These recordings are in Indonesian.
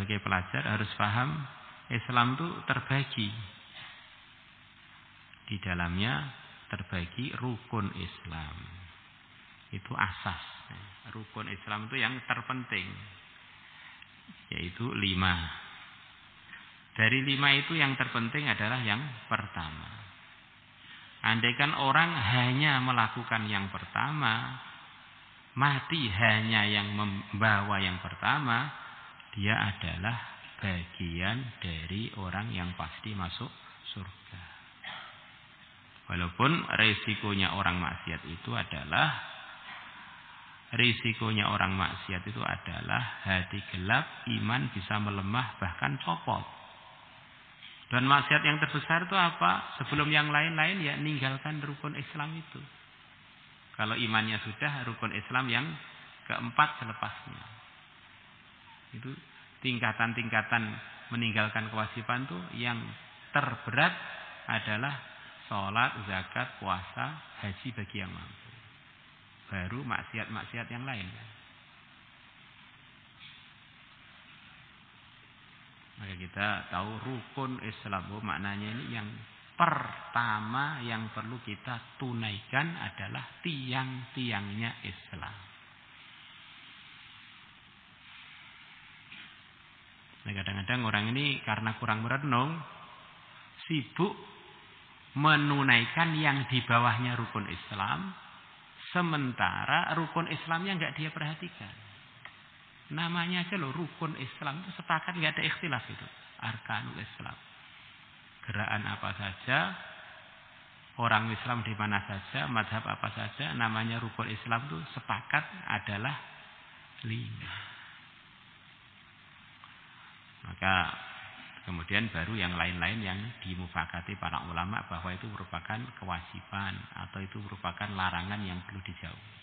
sebagai pelajar harus paham Islam itu terbagi. Di dalamnya terbagi rukun Islam. Itu asas. Rukun Islam itu yang terpenting. Yaitu 5. Dari 5 itu yang terpenting adalah yang pertama. Andaikan orang hanya melakukan yang pertama, mati hanya yang membawa yang pertama, dia adalah bagian dari orang yang pasti masuk surga. Walaupun risikonya orang maksiat itu adalah hati gelap, iman bisa melemah bahkan copot. Dan maksiat yang terbesar itu apa? Sebelum yang lain-lain ya ninggalkan rukun Islam itu. Kalau imannya sudah, rukun Islam yang keempat selepasnya. Itu tingkatan-tingkatan meninggalkan kewajiban itu yang terberat adalah sholat, zakat, puasa, haji bagi yang mampu. Baru maksiat-maksiat yang lain. Maka kita tahu rukun Islam, maknanya ini yang pertama yang perlu kita tunaikan adalah tiang-tiangnya Islam. Nah, kadang-kadang orang ini karena kurang merenung, sibuk menunaikan yang di bawahnya rukun Islam, sementara rukun Islamnya enggak dia perhatikan. Namanya aja loh rukun Islam itu sepakat, enggak ada ikhtilaf itu. Arkanul Islam. Gerakan apa saja, orang Islam di mana saja, mazhab apa saja, namanya rukun Islam itu sepakat adalah 5. Maka kemudian baru yang lain-lain yang dimufakati para ulama bahwa itu merupakan kewajiban atau itu merupakan larangan yang perlu dijauhi.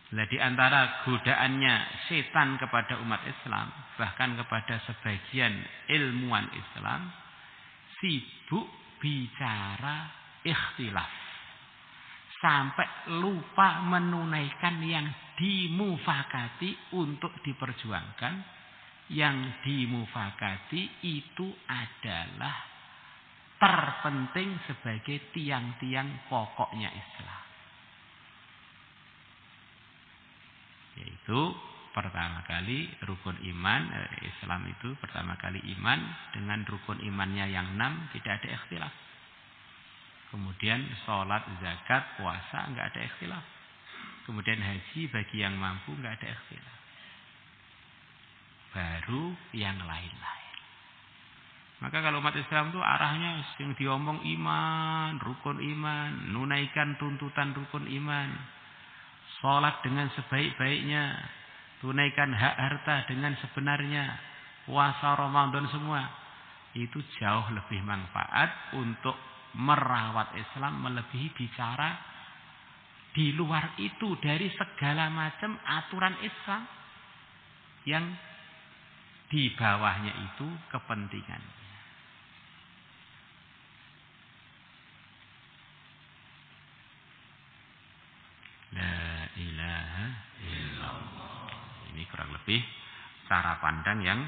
Nah, di antara godaannya setan kepada umat Islam, bahkan kepada sebagian ilmuwan Islam, sibuk bicara ikhtilaf. Sampai lupa menunaikan yang dimufakati untuk diperjuangkan. Yang dimufakati itu adalah terpenting sebagai tiang-tiang pokoknya Islam. Yaitu pertama kali rukun iman, Islam itu pertama kali iman dengan rukun imannya yang 6 tidak ada ikhtilaf. Kemudian sholat, zakat, puasa enggak ada ikhtilaf. Kemudian haji bagi yang mampu enggak ada ikhtilaf. Baru yang lain-lain. Maka kalau umat Islam itu arahnya yang diomong iman, rukun iman, nunaikan tuntutan rukun iman. Sholat dengan sebaik-baiknya, tunaikan hak harta dengan sebenarnya, puasa Ramadan semua. Itu jauh lebih manfaat untuk merawat Islam melebihi bicara di luar itu dari segala macam aturan Islam yang di bawahnya itu kepentingan. La ilaha illallah. Ini kurang lebih cara pandang yang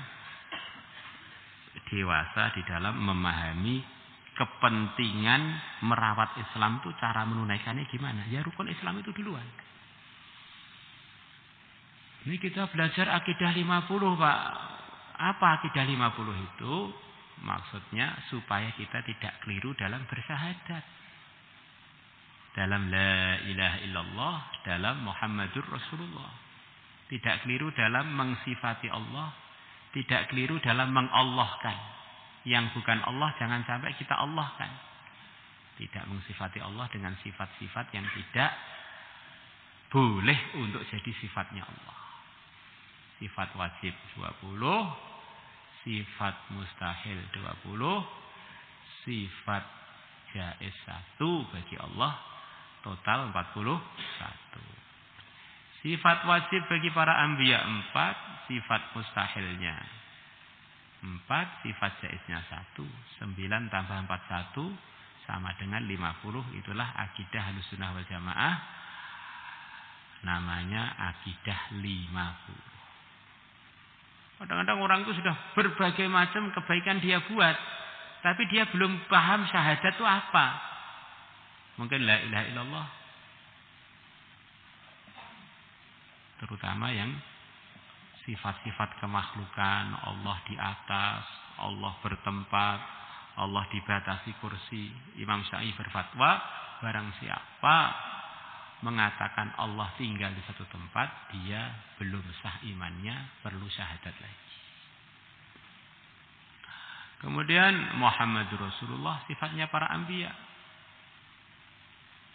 dewasa di dalam memahami kepentingan merawat Islam itu cara menunaikannya gimana? Ya rukun Islam itu duluan. Ini kita belajar akidah 50, Pak. Apa akidah 50 itu? Maksudnya supaya kita tidak keliru dalam bersyahadat. Dalam la ilaha illallah, dalam Muhammadur Rasulullah. Tidak keliru dalam mengsifati Allah, tidak keliru dalam mengallahkan. Yang bukan Allah jangan sampai kita allahkan. Tidak mengsifati Allah dengan sifat-sifat yang tidak boleh untuk jadi sifatnya Allah. Sifat wajib 20, sifat mustahil 20, sifat jaiz 1 bagi Allah. Total 41. Sifat wajib bagi para anbiya 4, sifat mustahilnya 4, sifat jaiznya 1. 9 tambah 41 sama dengan 50. Itulah akidah Ahlussunnah wal Jamaah. Namanya akidah 50. Kadang-kadang orang itu sudah berbagai macam kebaikan dia buat, tapi dia belum paham syahadat itu apa. Mungkin la ilaha illallah. Terutama yang sifat-sifat kemakhlukan, Allah di atas, Allah bertempat, Allah dibatasi kursi. Imam Syafi'i berfatwa, barang siapa mengatakan Allah tinggal di satu tempat, dia belum sah imannya, perlu syahadat lagi. Kemudian Muhammadur Rasulullah sifatnya para anbiya.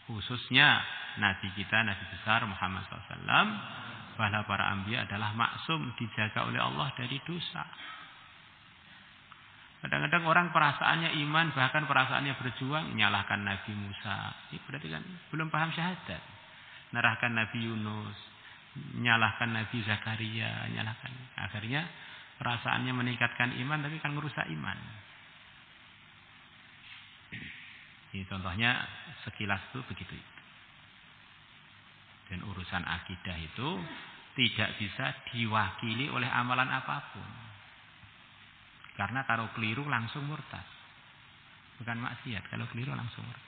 Khususnya Nabi kita, Nabi besar Muhammad SAW, bahwa para anbiya adalah maksum, dijaga oleh Allah dari dosa. Kadang-kadang orang perasaannya iman, bahkan perasaannya berjuang, menyalahkan Nabi Musa. Ini berarti kan belum paham syahadat. Menyalahkan Nabi Yunus, menyalahkan Nabi Zakaria, menyalahkan. Akhirnya perasaannya meningkatkan iman, tapi kan merusak iman. Ini contohnya sekilas itu begitu. Dan urusan akidah itu tidak bisa diwakili oleh amalan apapun. Karena kalau keliru langsung murtad. Bukan maksiat, kalau keliru langsung murtad.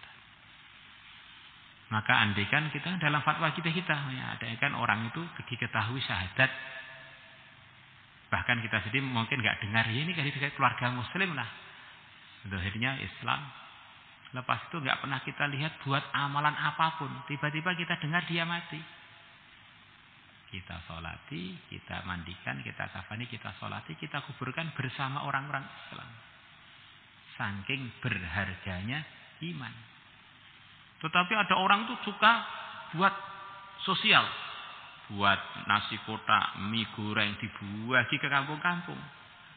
Maka andaikan kita dalam fatwa kita ya, andaikan orang itu diketahui syahadat, bahkan kita sendiri mungkin nggak dengar, ya ini dari keluarga muslim lah, akhirnya Islam. Lepas itu nggak pernah kita lihat buat amalan apapun, tiba-tiba kita dengar dia mati. Kita sholati, kita mandikan, kita kafani, kita sholati, kita kuburkan bersama orang-orang Islam. Saking berharganya iman. Tetapi ada orang tuh suka buat sosial, buat nasi kotak, mie goreng dibagi ke kampung-kampung.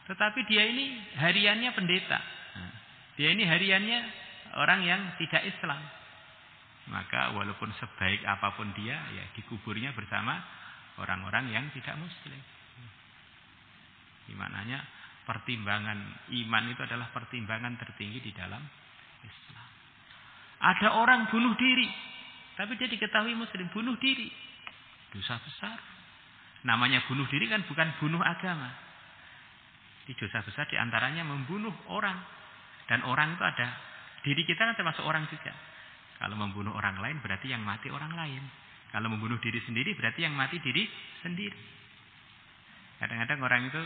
Tetapi dia ini hariannya pendeta, dia ini hariannya orang yang tidak Islam. Maka walaupun sebaik apapun dia, ya dikuburnya bersama orang-orang yang tidak Muslim. Dimananya pertimbangan iman itu adalah pertimbangan tertinggi di dalam Islam. Ada orang bunuh diri, tapi dia diketahui Muslim, bunuh diri, dosa besar. Namanya bunuh diri kan bukan bunuh agama. Di dosa besar diantaranya membunuh orang. Dan orang itu ada, diri kita kan termasuk orang juga. Kalau membunuh orang lain berarti yang mati orang lain. Kalau membunuh diri sendiri berarti yang mati diri sendiri. Kadang-kadang orang itu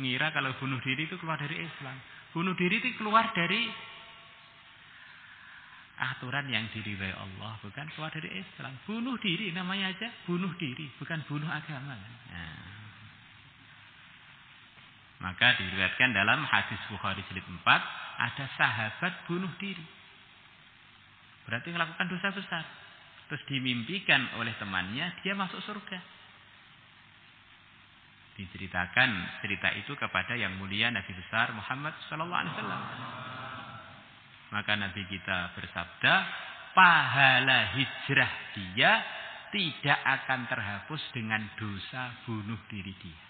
ngira kalau bunuh diri itu keluar dari Islam. Bunuh diri itu keluar dari aturan yang diridhai Allah, bukan keluar dari Islam. Bunuh diri namanya aja bunuh diri, bukan bunuh agama. Nah. Maka diriwayatkan dalam hadis Bukhari jilid 4, ada sahabat bunuh diri. Berarti melakukan dosa besar. Terus dimimpikan oleh temannya dia masuk surga. Diceritakan cerita itu kepada yang mulia Nabi besar Muhammad SAW. Maka Nabi kita bersabda, pahala hijrah dia tidak akan terhapus dengan dosa bunuh diri dia.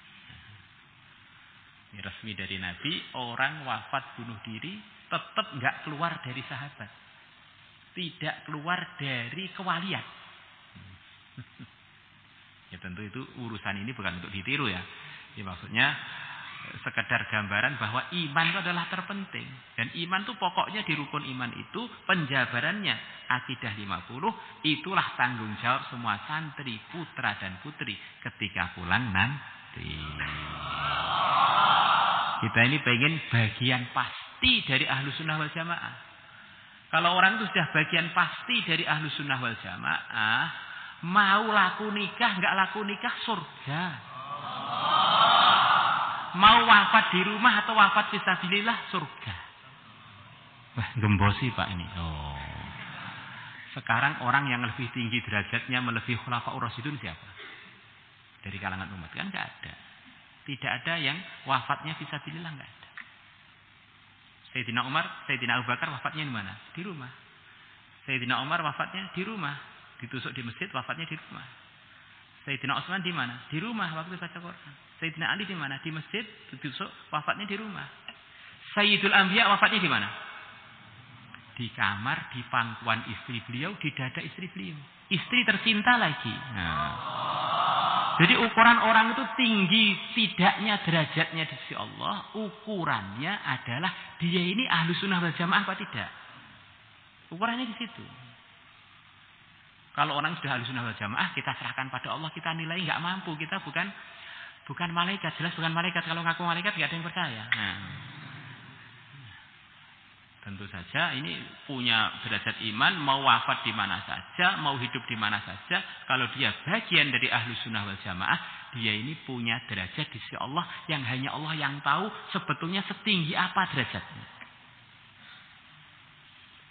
Ini resmi dari Nabi, orang wafat bunuh diri tetap nggak keluar dari sahabat, tidak keluar dari kewalian. Ya tentu itu urusan ini bukan untuk ditiru ya. Ini maksudnya sekedar gambaran bahwa iman itu adalah terpenting. Dan iman itu pokoknya di rukun iman itu penjabarannya akidah 50, itulah tanggung jawab semua santri, putra dan putri ketika pulang nanti. Kita ini pengen bagian pasti dari Ahlus Sunnah wal Jamaah. Kalau orang itu sudah bagian pasti dari Ahlus Sunnah wal Jamaah, mau laku nikah nggak laku nikah surga. Mau wafat di rumah atau wafat fisabilillah surga. Wah, gembosi Pak ini. Oh. Sekarang orang yang lebih tinggi derajatnya melebihi khulafaur rasyidun siapa? Dari kalangan umat kan enggak ada. Tidak ada yang wafatnya fisabilillah, enggak ada. Sayyidina Umar, Sayyidina Abu Bakar wafatnya di mana? Di rumah. Sayyidina Umar wafatnya di rumah, ditusuk di masjid, wafatnya di rumah. Sayyidina Utsman di mana? Di rumah waktu baca Quran. Sayyidina Ali di mana? Di masjid, ditusuk, wafatnya di rumah. Sayyidul Anbiya wafatnya di mana? Di kamar, di pangkuan istri beliau, di dada istri beliau. Istri tercinta lagi. Nah. Jadi ukuran orang itu tinggi tidaknya derajatnya di sisi Allah, ukurannya adalah dia ini ahlu sunnah wal jamaah apa tidak. Ukurannya di situ. Kalau orang sudah ahlu sunnah wal jamaah, kita serahkan pada Allah, kita nilai nggak mampu, kita bukan malaikat, jelas bukan malaikat. Kalau ngaku malaikat nggak ada yang percaya. Nah, tentu saja ini punya derajat iman, mau wafat di mana saja, mau hidup di mana saja. Kalau dia bagian dari ahlu sunnah wal jamaah, dia ini punya derajat di sisi Allah yang hanya Allah yang tahu sebetulnya setinggi apa derajatnya.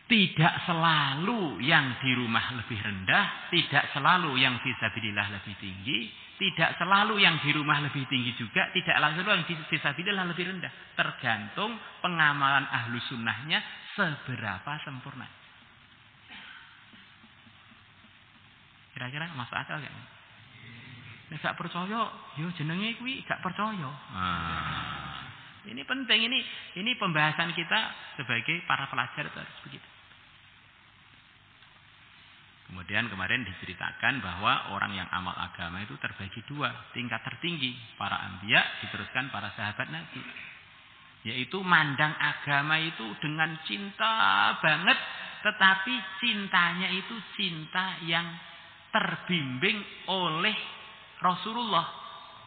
Tidak selalu yang di rumah lebih rendah, tidak selalu yang fisabilillah lebih tinggi, tidak selalu yang di rumah lebih tinggi juga, tidak selalu yang di fisabilillah lebih rendah. Tergantung pengamalan ahlu sunnahnya seberapa sempurna. Kira-kira masuk akal gak? Nek gak percaya, yo jenenge kuwi gak percaya. Ini penting, ini pembahasan kita sebagai para pelajar itu harus begitu. Kemudian kemarin diceritakan bahwa orang yang amal agama itu terbagi dua. Tingkat tertinggi para anbiya, diteruskan para sahabat Nabi. Yaitu mandang agama itu dengan cinta banget. Tetapi cintanya itu cinta yang terbimbing oleh Rasulullah.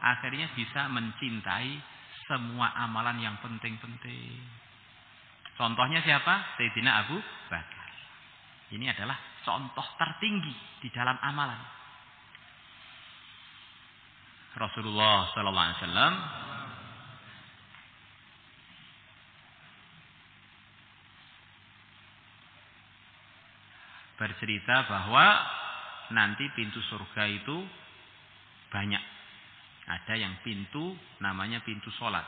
Akhirnya bisa mencintai semua amalan yang penting-penting. Contohnya siapa? Sayyidina Abu Bakar. Ini adalah contoh tertinggi di dalam amalan. Rasulullah sallallahu alaihi wasallam bercerita bahwa nanti pintu surga itu banyak. Ada yang pintu namanya pintu sholat.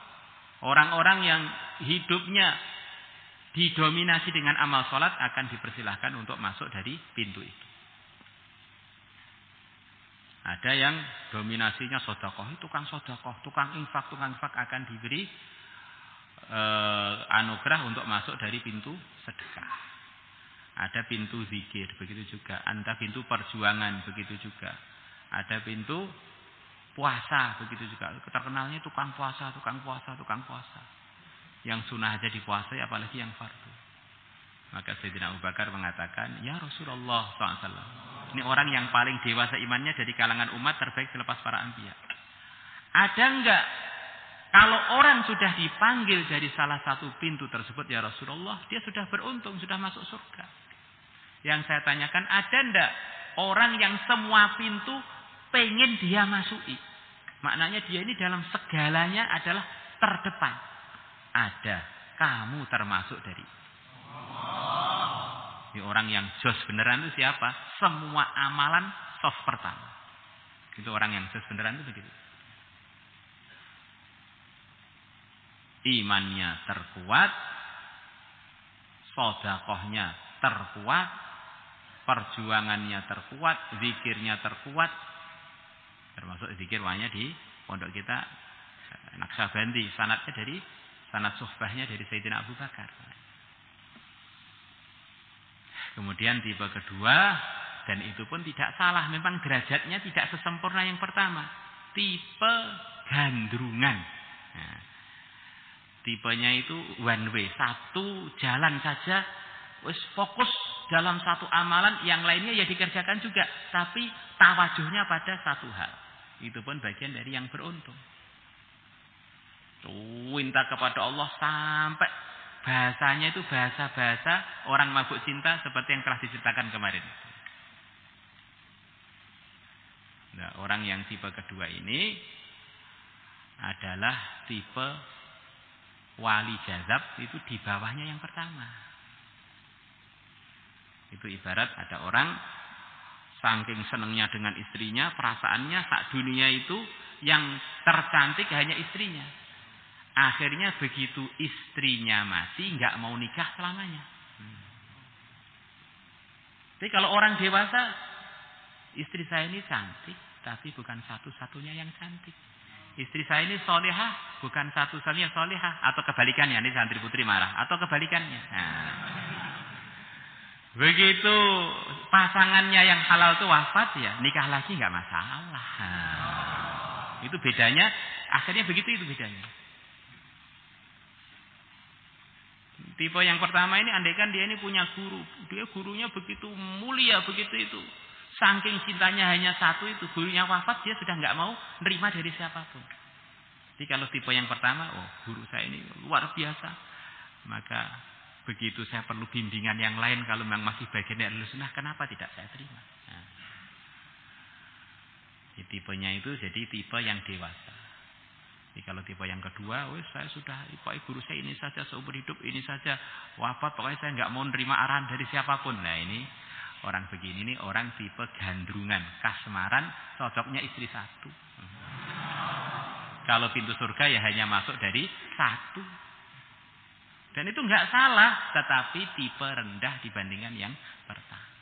Orang-orang yang hidupnya didominasi dengan amal sholat akan dipersilahkan untuk masuk dari pintu itu. Ada yang dominasinya sedekah, tukang sedekah, tukang infak akan diberi anugerah untuk masuk dari pintu sedekah. Ada pintu zikir, begitu juga. Ada pintu perjuangan, begitu juga. Ada pintu puasa, begitu juga. Terkenalnya tukang puasa. Yang sunnah aja dipuasai, apalagi yang fardu. Maka Sayyidina Abu Bakar mengatakan, ya Rasulullah SAW, ini orang yang paling dewasa imannya dari kalangan umat terbaik selepas para anbiya. Ada enggak kalau orang sudah dipanggil dari salah satu pintu tersebut, ya Rasulullah, dia sudah beruntung, sudah masuk surga. Yang saya tanyakan, ada enggak orang yang semua pintu pengen dia masuki? Maknanya dia ini dalam segalanya adalah terdepan. Ada, kamu termasuk dari ini orang yang jos beneran itu siapa? Semua amalan soft pertama. Itu orang yang jos beneran itu begitu. Imannya terkuat, sedekahnya terkuat, perjuangannya terkuat, zikirnya terkuat. Termasuk zikir wanya di pondok kita Naksabandi, sanadnya dari sanad suhbahnya dari Sayyidina Abu Bakar. Kemudian tipe kedua, dan itu pun tidak salah, memang derajatnya tidak sesempurna yang pertama. Tipe gandrungan. Nah, tipenya itu one way, satu jalan saja, wis fokus dalam satu amalan, yang lainnya ya dikerjakan juga, tapi tawajuhnya pada satu hal. Itu pun bagian dari yang beruntung. Minta kepada Allah sampai bahasanya itu bahasa-bahasa orang mabuk cinta seperti yang telah diceritakan kemarin. Nah, orang yang tipe kedua ini adalah tipe wali jazab, itu di bawahnya yang pertama. Itu ibarat ada orang saking senengnya dengan istrinya, perasaannya sak dunia itu yang tercantik hanya istrinya. Akhirnya begitu istrinya mati, nggak mau nikah selamanya. Jadi kalau orang dewasa, istri saya ini cantik, tapi bukan satu-satunya yang cantik. Istri saya ini solehah, bukan satu-satunya solehah. Atau kebalikannya, ini santri putri marah. Atau kebalikannya. Nah. Begitu pasangannya yang halal itu wafat, ya nikah lagi nggak masalah. Itu bedanya. Akhirnya begitu, itu bedanya. Tipe yang pertama ini, andaikan dia ini punya guru, dia gurunya begitu mulia, begitu itu, saking cintanya hanya satu itu, gurunya wafat, dia sudah nggak mau nerima dari siapapun. Jadi kalau tipe yang pertama, oh guru saya ini luar biasa, maka begitu saya perlu bimbingan yang lain, kalau memang masih bagian dari Ahlussunnah, kenapa tidak saya terima? Nah, jadi tipenya itu jadi tipe yang dewasa. Jadi kalau tipe yang kedua, saya sudah, Pak guru saya ini saja seumur hidup, ini saja wafat, pokoknya saya nggak mau nerima arahan dari siapapun. Nah ini orang begini ini orang tipe gandrungan, kasmaran, cocoknya istri satu. Kalau pintu surga ya hanya masuk dari satu. Dan itu nggak salah, tetapi tipe rendah dibandingkan yang pertama.